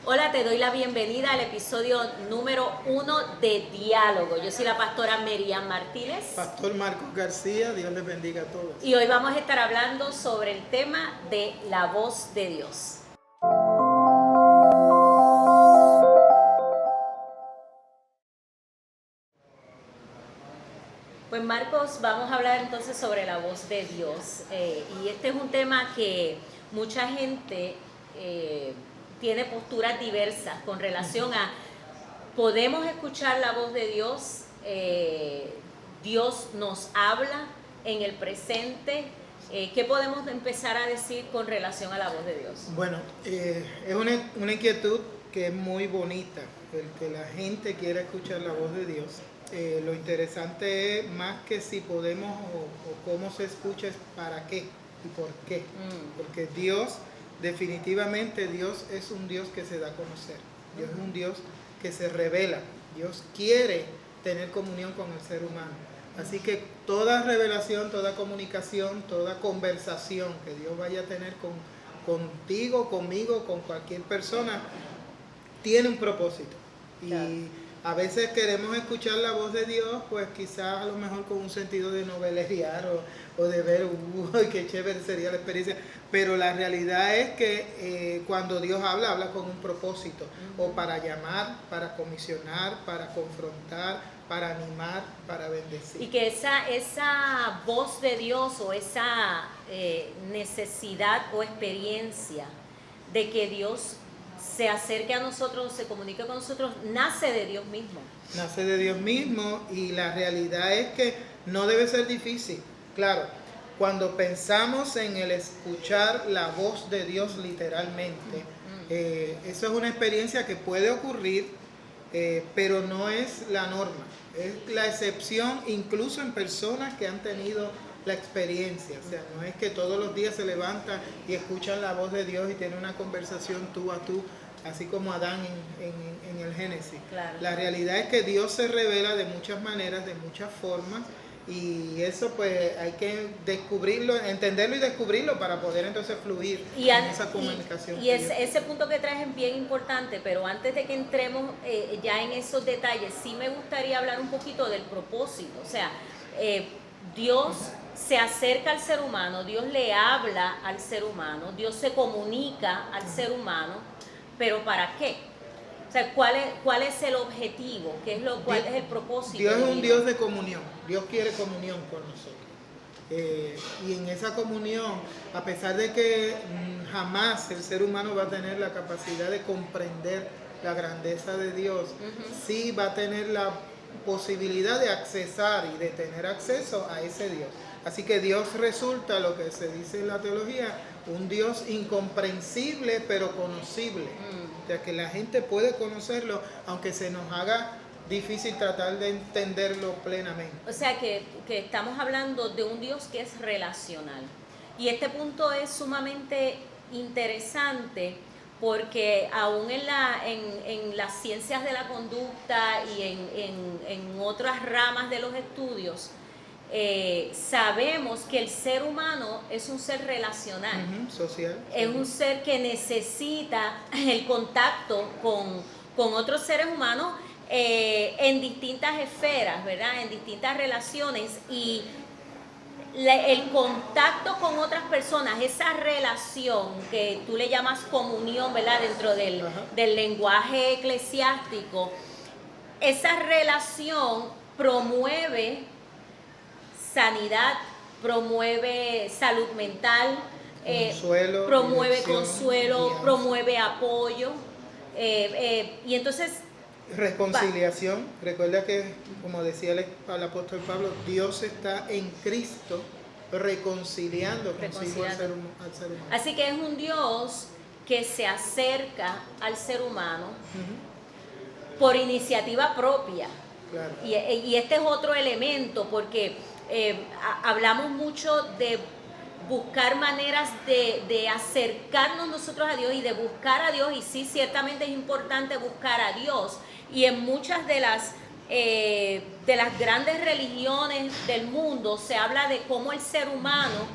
Hola, te doy la bienvenida al episodio número 1 de Diálogo. Yo soy la pastora Miriam Martínez. Pastor Marcos García, Dios les bendiga a todos. Y hoy vamos a estar hablando sobre el tema de la voz de Dios. Pues Marcos, vamos a hablar entonces sobre la voz de Dios. Y este es un tema que mucha gente tiene posturas diversas con relación a, ¿podemos escuchar la voz de Dios? Dios nos habla en el presente. ¿Qué podemos empezar a decir con relación a la voz de Dios? Bueno, es una inquietud que es muy bonita, el que la gente quiera escuchar la voz de Dios. Lo interesante es más que si podemos o cómo se escucha, es para qué y por qué. Porque Dios, definitivamente Dios es un Dios que se da a conocer. Dios es un Dios que se revela. Dios quiere tener comunión con el ser humano. Así que toda revelación, toda comunicación, toda conversación que Dios vaya a tener contigo, conmigo, con cualquier persona, tiene un propósito. Y a veces queremos escuchar la voz de Dios, pues quizás a lo mejor con un sentido de noveleriar o de ver, qué chévere sería la experiencia. Pero la realidad es que cuando Dios habla con un propósito, o para llamar, para comisionar, para confrontar, para animar, para bendecir. Y que esa voz de Dios o esa necesidad o experiencia de que Dios se acerque a nosotros, se comunique con nosotros, nace de Dios mismo. Nace de Dios mismo, y la realidad es que no debe ser difícil. Claro, cuando pensamos en el escuchar la voz de Dios literalmente, eso es una experiencia que puede ocurrir, pero no es la norma. Es la excepción, incluso en personas que han tenido la experiencia. O sea, no es que todos los días se levantan y escuchan la voz de Dios y tienen una conversación tú a tú, así como Adán en el Génesis. Claro. La realidad es que Dios se revela de muchas maneras, de muchas formas, y eso pues hay que descubrirlo, entenderlo y descubrirlo para poder entonces fluir en esa comunicación. Y ese punto que traes es bien importante, pero antes de que entremos ya en esos detalles, sí me gustaría hablar un poquito del propósito. O sea, Dios se acerca al ser humano, Dios le habla al ser humano, Dios se comunica al ser humano, pero ¿para qué? O sea, ¿cuál es el objetivo? ¿Cuál es el propósito? Dios es un Dios de comunión. Dios quiere comunión con nosotros. Y en esa comunión, a pesar de que jamás el ser humano va a tener la capacidad de comprender la grandeza de Dios, sí va a tener la posibilidad de accesar y de tener acceso a ese Dios. Así que Dios resulta, lo que se dice en la teología, un Dios incomprensible pero conocible. O sea, que la gente puede conocerlo, aunque se nos haga difícil tratar de entenderlo plenamente. O sea, que estamos hablando de un Dios que es relacional. Y este punto es sumamente interesante porque aún en las ciencias de la conducta y en otras ramas de los estudios, sabemos que el ser humano es un ser relacional, social. es un ser que necesita el contacto con otros seres humanos en distintas esferas, ¿verdad? En distintas relaciones, y el contacto con otras personas, esa relación que tú le llamas comunión, ¿verdad? Dentro del lenguaje eclesiástico, esa relación promueve sanidad, promueve salud mental, promueve consuelo, guía, promueve apoyo, y entonces reconciliación. Recuerda que, como decía el apóstol Pablo, Dios está en Cristo reconciliando consigo al ser humano. Así que es un Dios que se acerca al ser humano por iniciativa propia. Claro. Y este es otro elemento, porque hablamos mucho de buscar maneras de acercarnos nosotros a Dios y de buscar a Dios, y sí, ciertamente es importante buscar a Dios, y en muchas de las grandes religiones del mundo se habla de cómo el ser humano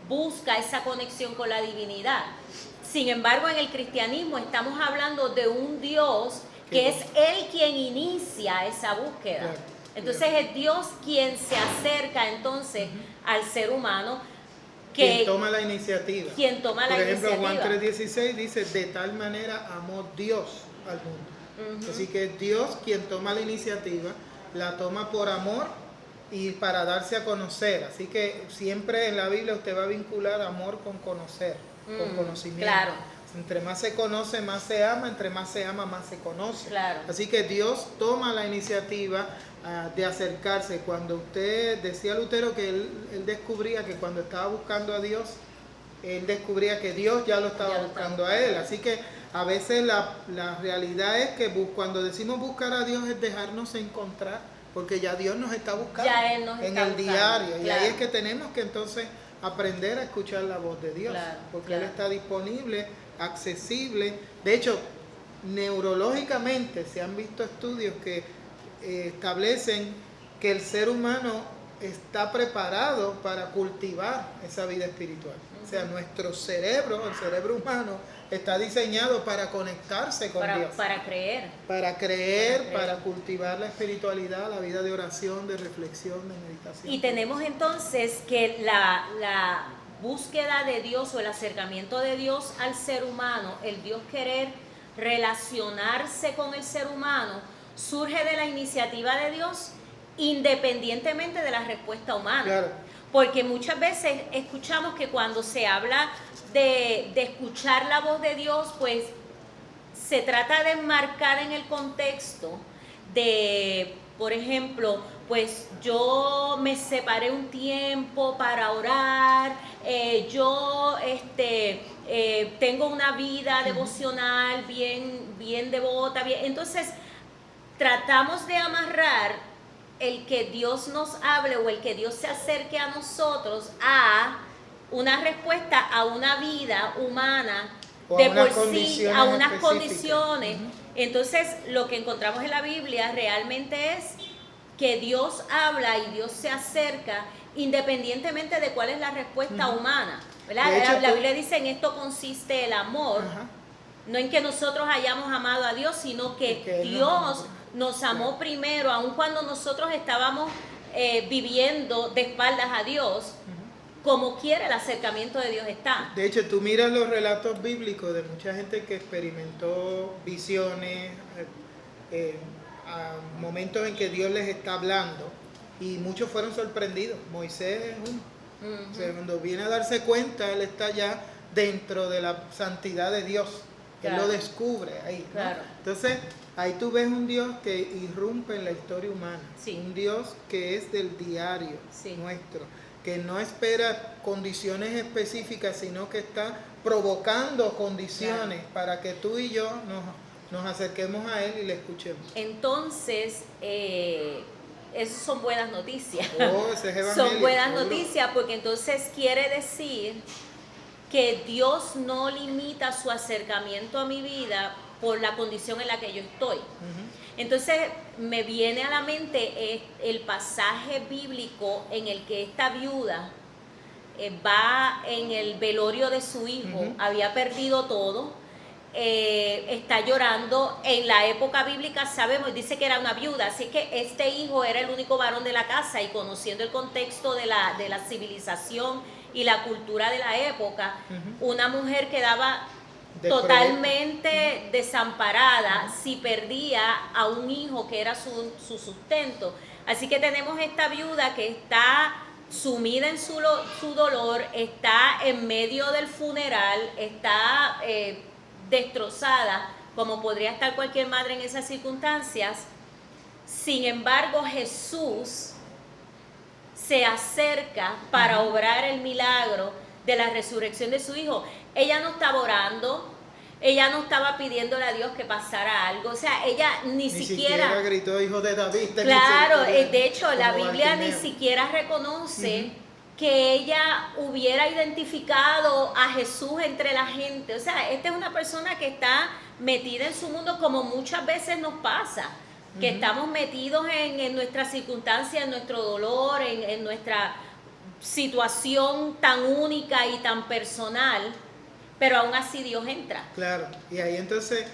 busca esa conexión con la divinidad. Sin embargo, en el cristianismo estamos hablando de un Dios que es Él quien inicia esa búsqueda. Claro, Entonces es Dios quien se acerca entonces al ser humano, quien toma la iniciativa. Quien toma la iniciativa. Por ejemplo, Juan 3:16 dice, de tal manera amó Dios al mundo. Así que es Dios quien toma la iniciativa, la toma por amor y para darse a conocer. Así que siempre en la Biblia usted va a vincular amor con conocer, con conocimiento. Claro. Entre más se conoce, más se ama, entre más se ama, más se conoce. Claro. Así que Dios toma la iniciativa de acercarse. Cuando usted decía Lutero que él descubría que cuando estaba buscando a Dios, él descubría que Dios ya lo estaba buscando a él. Así que a veces la realidad es que cuando decimos buscar a Dios es dejarnos encontrar, porque ya Dios nos está buscando ya Él nos en está el buscando, diario. claro. Y ahí es que tenemos que entonces aprender a escuchar la voz de Dios, Claro, porque claro. Él está disponible, accesible. De hecho, neurológicamente se han visto estudios que establecen que el ser humano está preparado para cultivar esa vida espiritual. O sea, nuestro cerebro, el cerebro humano, está diseñado para conectarse con Dios. Para creer. Para creer, para cultivar la espiritualidad, la vida de oración, de reflexión, de meditación. Y tenemos entonces que la búsqueda de Dios o el acercamiento de Dios al ser humano, el Dios querer relacionarse con el ser humano, surge de la iniciativa de Dios independientemente de la respuesta humana. Claro. Porque muchas veces escuchamos que cuando se habla de escuchar la voz de Dios, pues se trata de enmarcar en el contexto de, por ejemplo, pues yo me separé un tiempo para orar, yo tengo una vida devocional bien devota, bien. Entonces tratamos de amarrar el que Dios nos hable o el que Dios se acerque a nosotros a una respuesta a una vida humana o de a unas por sí, condiciones a unas específicas. Condiciones. Entonces, lo que encontramos en la Biblia realmente es que Dios habla y Dios se acerca independientemente de cuál es la respuesta humana, ¿verdad? De hecho, La Biblia dice, en esto consiste el amor, no en que nosotros hayamos amado a Dios, sino que Dios nos amó primero, aun cuando nosotros estábamos viviendo de espaldas a Dios. Como quiera, el acercamiento de Dios está. De hecho, tú miras los relatos bíblicos de mucha gente que experimentó visiones, a momentos en que Dios les está hablando, y muchos fueron sorprendidos. Moisés es uno. O sea, cuando viene a darse cuenta, él está ya dentro de la santidad de Dios. Él lo descubre ahí, ¿no? Claro. Entonces, ahí tú ves un Dios que irrumpe en la historia humana. Sí. Un Dios que es del diario nuestro, que no espera condiciones específicas, sino que está provocando condiciones para que tú y yo nos acerquemos a Él y le escuchemos. Entonces, esas son buenas noticias. Oh, ese es evangelio, Son buenas seguro. noticias porque entonces quiere decir que Dios no limita su acercamiento a mi vida por la condición en la que yo estoy. Entonces me viene a la mente el pasaje bíblico en el que esta viuda va en el velorio de su hijo, había perdido todo, está llorando. En la época bíblica sabemos, dice que era una viuda, así que este hijo era el único varón de la casa, y conociendo el contexto de la civilización y la cultura de la época, una mujer quedaba totalmente desamparada si perdía a un hijo que era su sustento. Así que tenemos esta viuda que está sumida en su dolor, está en medio del funeral, está destrozada, como podría estar cualquier madre en esas circunstancias. Sin embargo, Jesús se acerca para obrar el milagro de la resurrección de su hijo. Ella no estaba orando, ella no estaba pidiéndole a Dios que pasara algo, o sea, ella ni siquiera gritó, hijo de David. Claro, de hecho la Biblia Bartimeo ni siquiera reconoce que ella hubiera identificado a Jesús entre la gente. O sea, esta es una persona que está metida en su mundo, como muchas veces nos pasa, que estamos metidos en nuestras circunstancias, en nuestro dolor, en nuestra situación tan única y tan personal, pero aún así Dios entra. Claro, y ahí entonces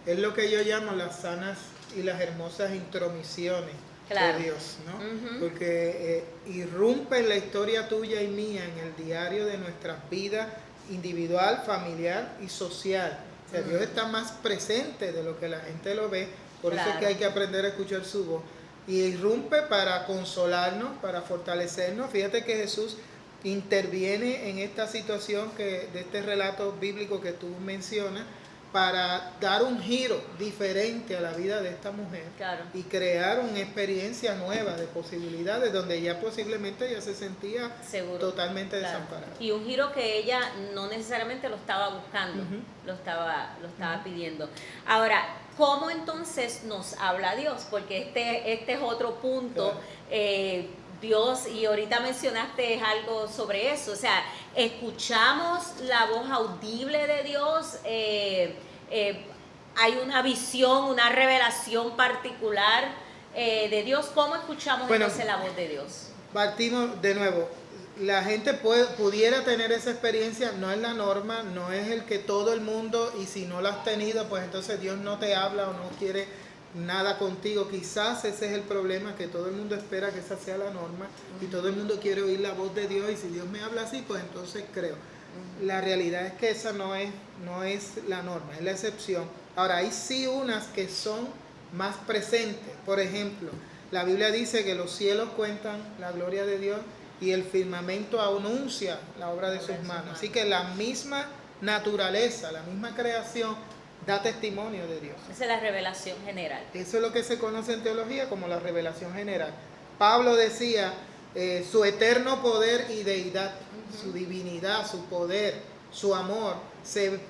es lo que yo llamo las sanas y las hermosas intromisiones Claro. de Dios, ¿no? Ujú. Porque irrumpe en la historia tuya y mía, en el diario de nuestras vidas individual, familiar y social. O sea, Dios está más presente de lo que la gente lo ve, por eso es que hay que aprender a escuchar su voz. Y irrumpe para consolarnos, para fortalecernos. Fíjate que Jesús interviene en esta situación de este relato bíblico que tú mencionas, para dar un giro diferente a la vida de esta mujer. Claro. Y crear una experiencia nueva de posibilidades donde ella posiblemente ya se sentía Seguro. totalmente Claro. desamparada. Y un giro que ella no necesariamente lo estaba buscando, Ujú. lo estaba pidiendo. Ahora, ¿cómo entonces nos habla Dios? Porque este es otro punto. Claro. Dios, y ahorita mencionaste algo sobre eso, o sea, escuchamos la voz audible de Dios, hay una visión, una revelación particular de Dios. ¿Cómo escuchamos entonces la voz de Dios? Partimos de nuevo, la gente pudiera tener esa experiencia, no es la norma, no es el que todo el mundo, y si no la has tenido, pues entonces Dios no te habla o no quiere nada contigo. Quizás ese es el problema, que todo el mundo espera que esa sea la norma y todo el mundo quiere oír la voz de Dios, y si Dios me habla así, pues entonces creo. La realidad es que esa no es la norma, es la excepción. Ahora, hay sí unas que son más presentes. Por ejemplo, la Biblia dice que los cielos cuentan la gloria de Dios y el firmamento anuncia la obra de sus manos. Así que la misma naturaleza, la misma creación da testimonio de Dios. Esa es la revelación general. Eso es lo que se conoce en teología como la revelación general. Pablo decía su eterno poder y deidad, su divinidad, su poder, su amor,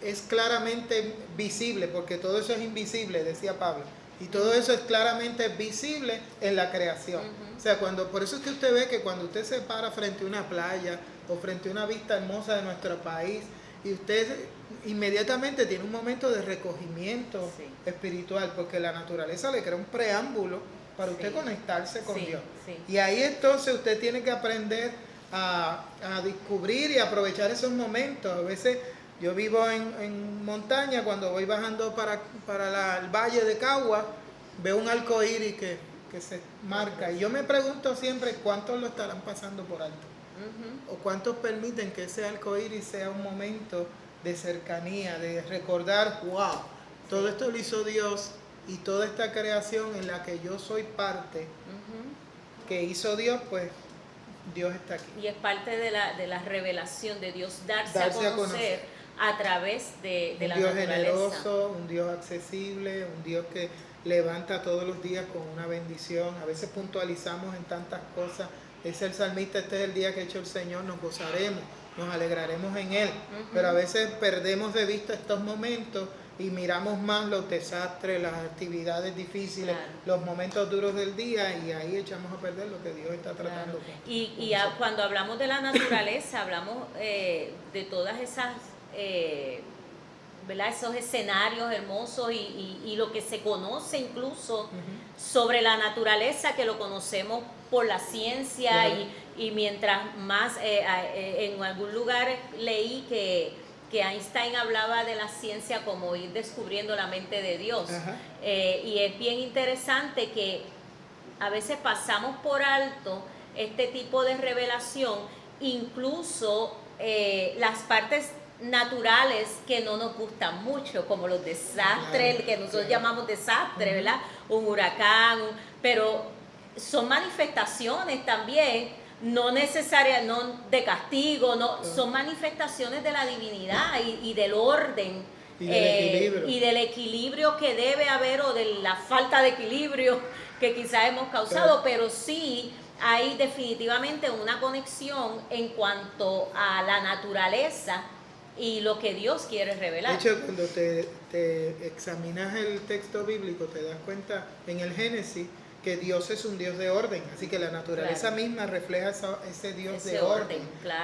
es claramente visible, porque todo eso es invisible, decía Pablo. Y todo eso es claramente visible en la creación. O sea, por eso es que usted ve que cuando usted se para frente a una playa o frente a una vista hermosa de nuestro país, y usted inmediatamente tiene un momento de recogimiento espiritual, porque la naturaleza le crea un preámbulo para usted conectarse con Dios. Y ahí entonces usted tiene que aprender a descubrir y aprovechar esos momentos. A veces yo vivo en montaña, cuando voy bajando para el valle de Cagua, veo un arcoíris que se marca, y yo me pregunto siempre cuántos lo estarán pasando por alto. O cuántos permiten que ese arcoíris sea un momento de cercanía, de recordar, wow, todo esto lo hizo Dios, y toda esta creación en la que yo soy parte, que hizo Dios, pues Dios está aquí. Y es parte de la revelación de Dios, darse a conocer a través de la naturaleza. Un Dios generoso, un Dios accesible, un Dios que levanta todos los días con una bendición. A veces puntualizamos en tantas cosas. Es el salmista: este es el día que ha hecho el Señor, nos gozaremos, nos alegraremos en Él. Pero a veces perdemos de vista estos momentos y miramos más los desastres, las actividades difíciles, los momentos duros del día, y ahí echamos a perder lo que Dios está tratando. Y cuando hablamos de la naturaleza, hablamos de todas esas, ¿verdad?, esos escenarios hermosos y lo que se conoce incluso sobre la naturaleza, que lo conocemos por la ciencia, y mientras más, en algún lugar leí que Einstein hablaba de la ciencia como ir descubriendo la mente de Dios. Y es bien interesante que a veces pasamos por alto este tipo de revelación, incluso las partes naturales que no nos gustan mucho, como los desastres, que nosotros llamamos desastres, ¿verdad? Un huracán, pero son manifestaciones también, no necesarias, no de castigo, no, son manifestaciones de la divinidad y del orden y del equilibrio que debe haber, o de la falta de equilibrio que quizás hemos causado, pero sí hay definitivamente una conexión en cuanto a la naturaleza y lo que Dios quiere revelar. De hecho, cuando te examinas el texto bíblico, te das cuenta en el Génesis que Dios es un Dios de orden, así que la naturaleza misma refleja ese Dios de orden,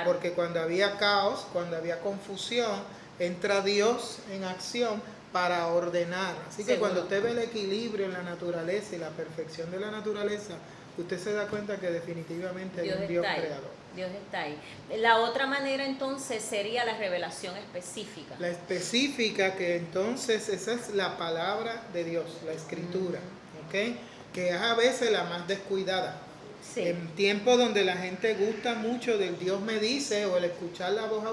porque cuando había caos, cuando había confusión, entra Dios en acción para ordenar. Así que cuando usted ve el equilibrio en la naturaleza y la perfección de la naturaleza, usted se da cuenta que definitivamente hay un Dios creador. Dios está ahí. La otra manera entonces sería la revelación específica. La específica, que entonces esa es la palabra de Dios, la escritura, ¿ok? Que es a veces la más descuidada. Sí. En tiempos donde la gente gusta mucho del Dios me dice, o el escuchar la voz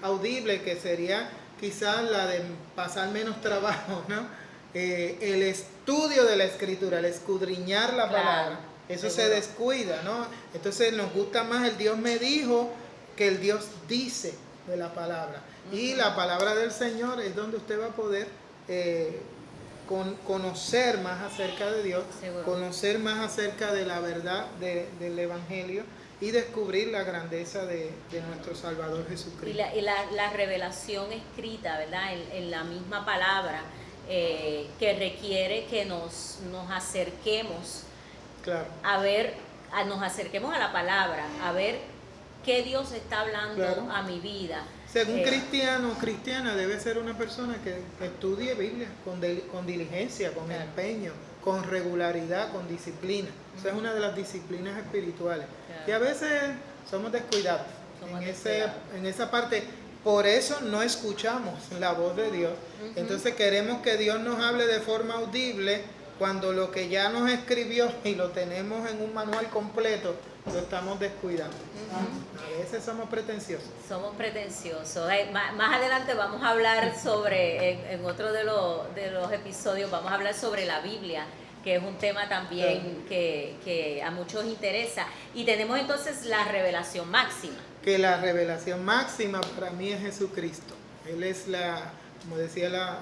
audible, que sería quizás la de pasar menos trabajo, ¿no? El estudio de la escritura, el escudriñar la palabra, eso se descuida, ¿no? Entonces nos gusta más el Dios me dijo que el Dios dice de la palabra. Y la palabra del Señor es donde usted va a poder conocer más acerca de Dios, conocer más acerca de la verdad del Evangelio y descubrir la grandeza de nuestro Salvador Jesucristo. Y la revelación escrita, ¿verdad? En la misma palabra, que requiere que nos acerquemos, claro, nos acerquemos a la palabra, a ver qué Dios está hablando, claro, a mi vida. Según cristiano o cristiana debe ser una persona que estudie Biblia con diligencia, con claro, empeño, con regularidad, con disciplina. Esa es una de las disciplinas espirituales. Claro. Y a veces somos descuidados en esa parte. Por eso no escuchamos la voz de Dios. Entonces queremos que Dios nos hable de forma audible cuando lo que ya nos escribió y lo tenemos en un manual completo, lo estamos descuidando. A veces somos pretenciosos. Somos pretenciosos. Más adelante vamos a hablar sobre, en otro de los episodios, vamos a hablar sobre la Biblia, que es un tema también que a muchos interesa. Y tenemos entonces la revelación máxima. Que la revelación máxima para mí es Jesucristo. Él es como decía las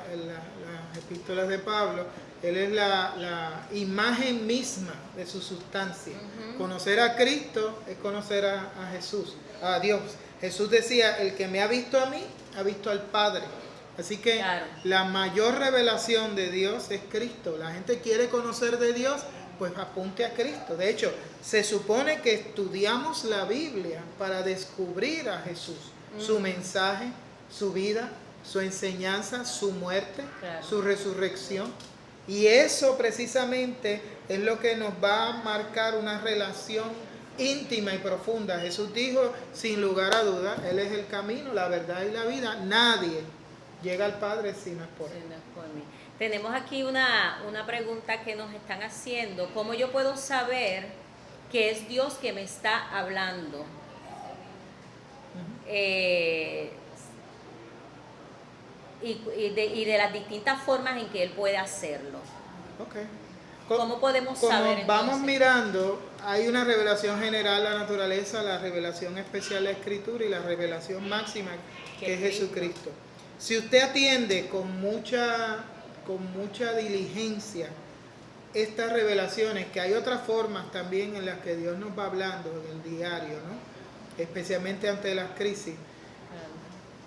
epístolas de Pablo, Él es la imagen misma de su sustancia. Conocer a Cristo es conocer a Jesús, a Dios. Jesús decía, el que me ha visto a mí, ha visto al Padre. Así que claro, la mayor revelación de Dios es Cristo. La gente quiere conocer de Dios, pues apunte a Cristo. De hecho, se supone que estudiamos la Biblia para descubrir a Jesús, su mensaje, su vida, su enseñanza, su muerte, claro, su resurrección. Y eso precisamente es lo que nos va a marcar una relación íntima y profunda. Jesús dijo, sin lugar a duda, Él es el camino, la verdad y la vida. Nadie llega al Padre si no es por Él. Tenemos aquí una pregunta que nos están haciendo. ¿Cómo yo puedo saber que es Dios que me está hablando? Y de las distintas formas en que Él puede hacerlo. Okay. ¿Cómo podemos saber? Vamos mirando, hay una revelación general a la naturaleza, la revelación especial a la Escritura y la revelación máxima que es Jesucristo. Si usted atiende con mucha diligencia estas revelaciones, que hay otras formas también en las que Dios nos va hablando en el diario, ¿no? Especialmente ante las crisis.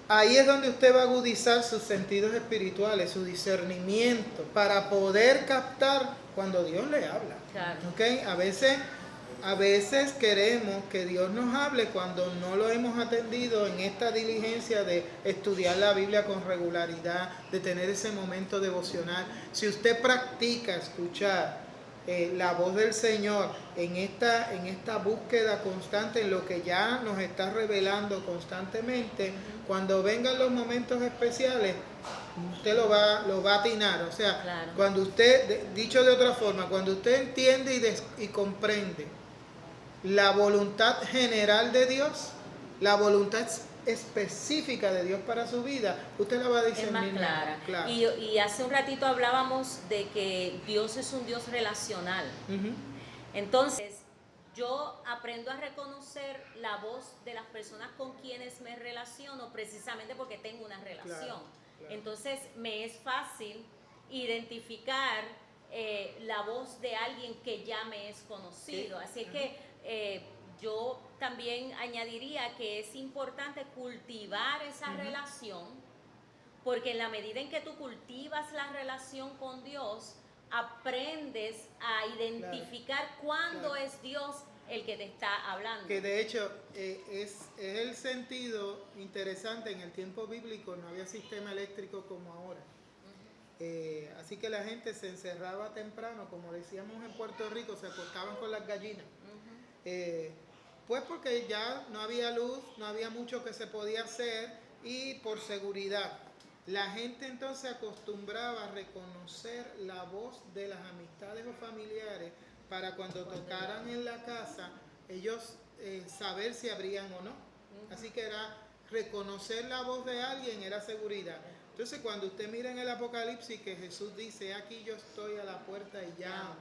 Ahí es donde usted va a agudizar sus sentidos espirituales, su discernimiento, para poder captar cuando Dios le habla. Claro. ¿Okay? A veces queremos que Dios nos hable cuando no lo hemos atendido en esta diligencia de estudiar la Biblia con regularidad, de tener ese momento devocional. Si usted practica escuchar la voz del Señor en esta búsqueda constante, en lo que ya nos está revelando constantemente, cuando vengan los momentos especiales, usted lo va a atinar. O sea, claro, cuando usted, dicho de otra forma, cuando usted entiende y comprende la voluntad general de Dios, la voluntad específica de Dios para su vida, usted la va a discernir. Es más clara. Claro. Y hace un ratito hablábamos de que Dios es un Dios relacional. Entonces, yo aprendo a reconocer la voz de las personas con quienes me relaciono precisamente porque tengo una relación. Claro, claro. Entonces, me es fácil identificar la voz de alguien que ya me es conocido. Sí. Así que yo también añadiría que es importante cultivar esa relación, porque en la medida en que tú cultivas la relación con Dios, aprendes a identificar cuándo es Dios el que te está hablando. Que de hecho es el sentido interesante. En el tiempo bíblico no había sistema eléctrico como ahora. Así que la gente se encerraba temprano, como decíamos en Puerto Rico, se acostaban con las gallinas. Pues porque ya no había luz, no había mucho que se podía hacer y por seguridad. La gente entonces acostumbraba a reconocer la voz de las amistades o familiares para cuando tocaran en la casa, ellos saber si abrían o no. Así que era reconocer la voz de alguien, era seguridad. Entonces cuando usted mira en el Apocalipsis que Jesús dice, aquí yo estoy a la puerta y llamo.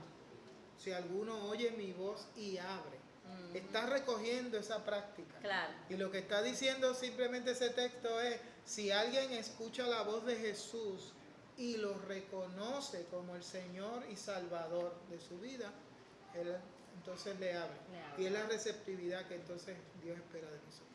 Si alguno oye mi voz y abre, está recogiendo esa práctica. Claro. Y lo que está diciendo simplemente ese texto es, si alguien escucha la voz de Jesús y lo reconoce como el Señor y Salvador de su vida, Él entonces le abre. Y es la receptividad que entonces Dios espera de nosotros.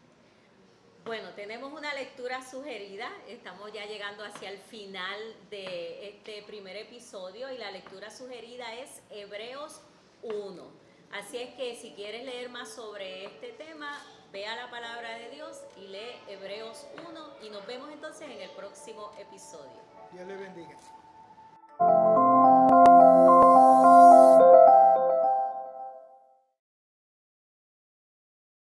Bueno, tenemos una lectura sugerida, estamos ya llegando hacia el final de este primer episodio y la lectura sugerida es Hebreos 1. Así es que si quieres leer más sobre este tema, ve a la palabra de Dios y lee Hebreos 1 y nos vemos entonces en el próximo episodio. Dios le bendiga.